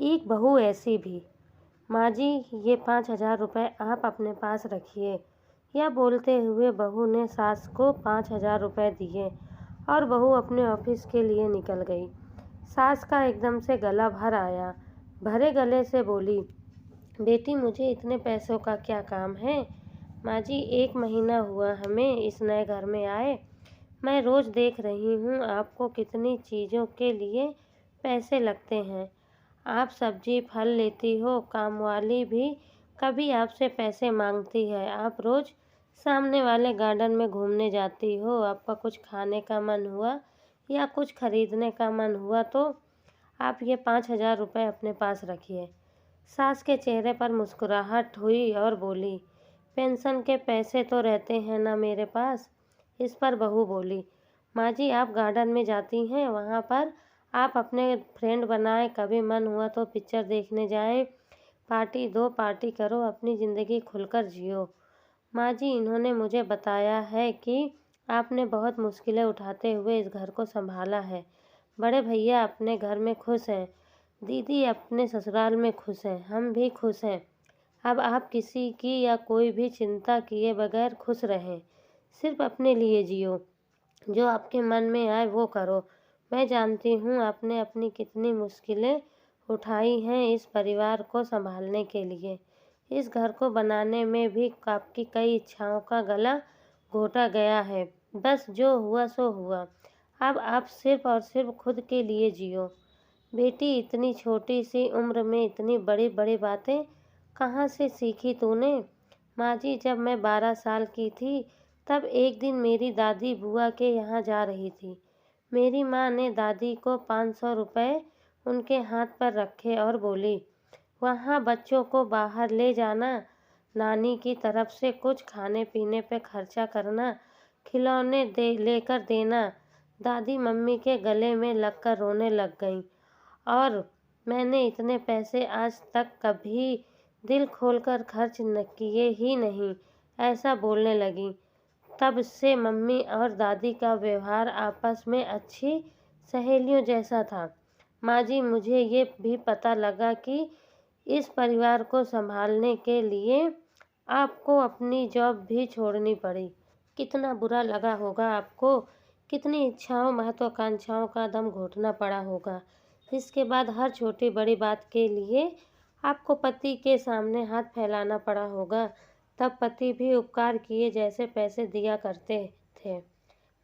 एक बहू ऐसी भी। माँ जी, ये 5,000 रुपये आप अपने पास रखिए। यह बोलते हुए बहू ने सास को 5,000 रुपये दिए और बहू अपने ऑफिस के लिए निकल गई। सास का एकदम से गला भर आया। भरे गले से बोली, बेटी, मुझे इतने पैसों का क्या काम है? माँ जी, 1 महीना हुआ हमें इस नए घर में आए। मैं रोज़ देख रही हूँ आपको कितनी चीज़ों के लिए पैसे लगते हैं। आप सब्जी फल लेती हो, कामवाली भी कभी आपसे पैसे मांगती है। आप रोज़ सामने वाले गार्डन में घूमने जाती हो। आपका कुछ खाने का मन हुआ या कुछ खरीदने का मन हुआ तो आप ये 5,000 रुपये अपने पास रखिए। सास के चेहरे पर मुस्कुराहट हुई और बोली, पेंशन के पैसे तो रहते हैं ना मेरे पास। इस पर बहू बोली, माँ जी, आप गार्डन में जाती हैं, वहाँ पर आप अपने फ्रेंड बनाएं, कभी मन हुआ तो पिक्चर देखने जाएं, पार्टी दो, पार्टी करो, अपनी ज़िंदगी खुलकर जियो। माँ जी, इन्होंने मुझे बताया है कि आपने बहुत मुश्किलें उठाते हुए इस घर को संभाला है। बड़े भैया अपने घर में खुश हैं, दीदी अपने ससुराल में खुश हैं, हम भी खुश हैं। अब आप किसी की या कोई भी चिंता किए बगैर खुश रहें। सिर्फ अपने लिए जियो। जो आपके मन में आए वो करो। मैं जानती हूँ आपने अपनी कितनी मुश्किलें उठाई हैं इस परिवार को संभालने के लिए। इस घर को बनाने में भी आपकी कई इच्छाओं का गला घोटा गया है। बस जो हुआ सो हुआ। अब आप सिर्फ और सिर्फ खुद के लिए जियो। बेटी, इतनी छोटी सी उम्र में इतनी बड़ी बड़ी बातें कहाँ से सीखी तूने? माँ जी, जब मैं 12 साल की थी तब एक दिन मेरी दादी बुआ के यहाँ जा रही थी। मेरी माँ ने दादी को 500 रुपये उनके हाथ पर रखे और बोली, वहाँ बच्चों को बाहर ले जाना, नानी की तरफ से कुछ खाने पीने पे खर्चा करना, खिलौने लेकर देना। दादी मम्मी के गले में लगकर रोने लग गईं और मैंने इतने पैसे आज तक कभी दिल खोलकर खर्च न किए ही नहीं, ऐसा बोलने लगी। तब से मम्मी और दादी का व्यवहार आपस में अच्छी सहेलियों जैसा था। माँ जी, मुझे ये भी पता लगा कि इस परिवार को संभालने के लिए आपको अपनी जॉब भी छोड़नी पड़ी। कितना बुरा लगा होगा आपको, कितनी इच्छाओं महत्वाकांक्षाओं का दम घोटना पड़ा होगा। इसके बाद हर छोटी बड़ी बात के लिए आपको पति के सामने हाथ फैलाना पड़ा होगा। तब पति भी उपकार किए जैसे पैसे दिया करते थे।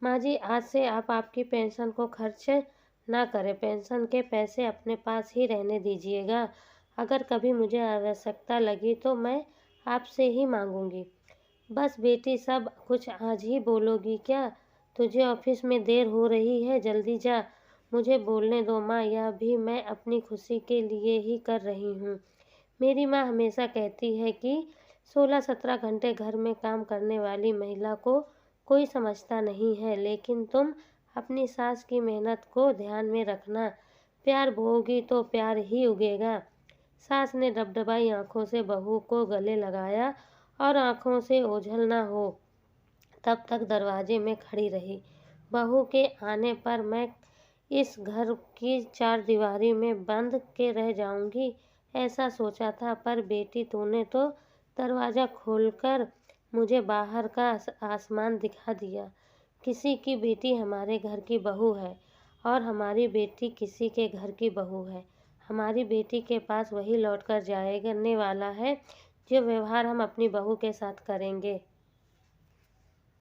माँ जी, आज से आप आपकी पेंशन को खर्च ना करें। पेंशन के पैसे अपने पास ही रहने दीजिएगा। अगर कभी मुझे आवश्यकता लगी तो मैं आपसे ही मांगूंगी। बस बेटी, सब कुछ आज ही बोलोगी क्या? तुझे ऑफिस में देर हो रही है, जल्दी जा। मुझे बोलने दो माँ, यह भी मैं अपनी खुशी के लिए ही कर रही हूँ। मेरी माँ हमेशा कहती है कि 16-17 घंटे घर में काम करने वाली महिला को कोई समझता नहीं है, लेकिन तुम अपनी सास की मेहनत को ध्यान में रखना। प्यार बोओगी तो प्यार ही उगेगा। सास ने डबडबाई आंखों से बहू को गले लगाया और आंखों से ओझल न हो तब तक दरवाजे में खड़ी रही। बहू के आने पर मैं इस घर की 4 दीवारी में बंद के रह जाऊंगी, ऐसा सोचा था। पर बेटी, तूने तो दरवाज़ा खोलकर मुझे बाहर का आसमान दिखा दिया। किसी की बेटी हमारे घर की बहू है और हमारी बेटी किसी के घर की बहू है। हमारी बेटी के पास वही लौट कर जाने वाला है जो व्यवहार हम अपनी बहू के साथ करेंगे।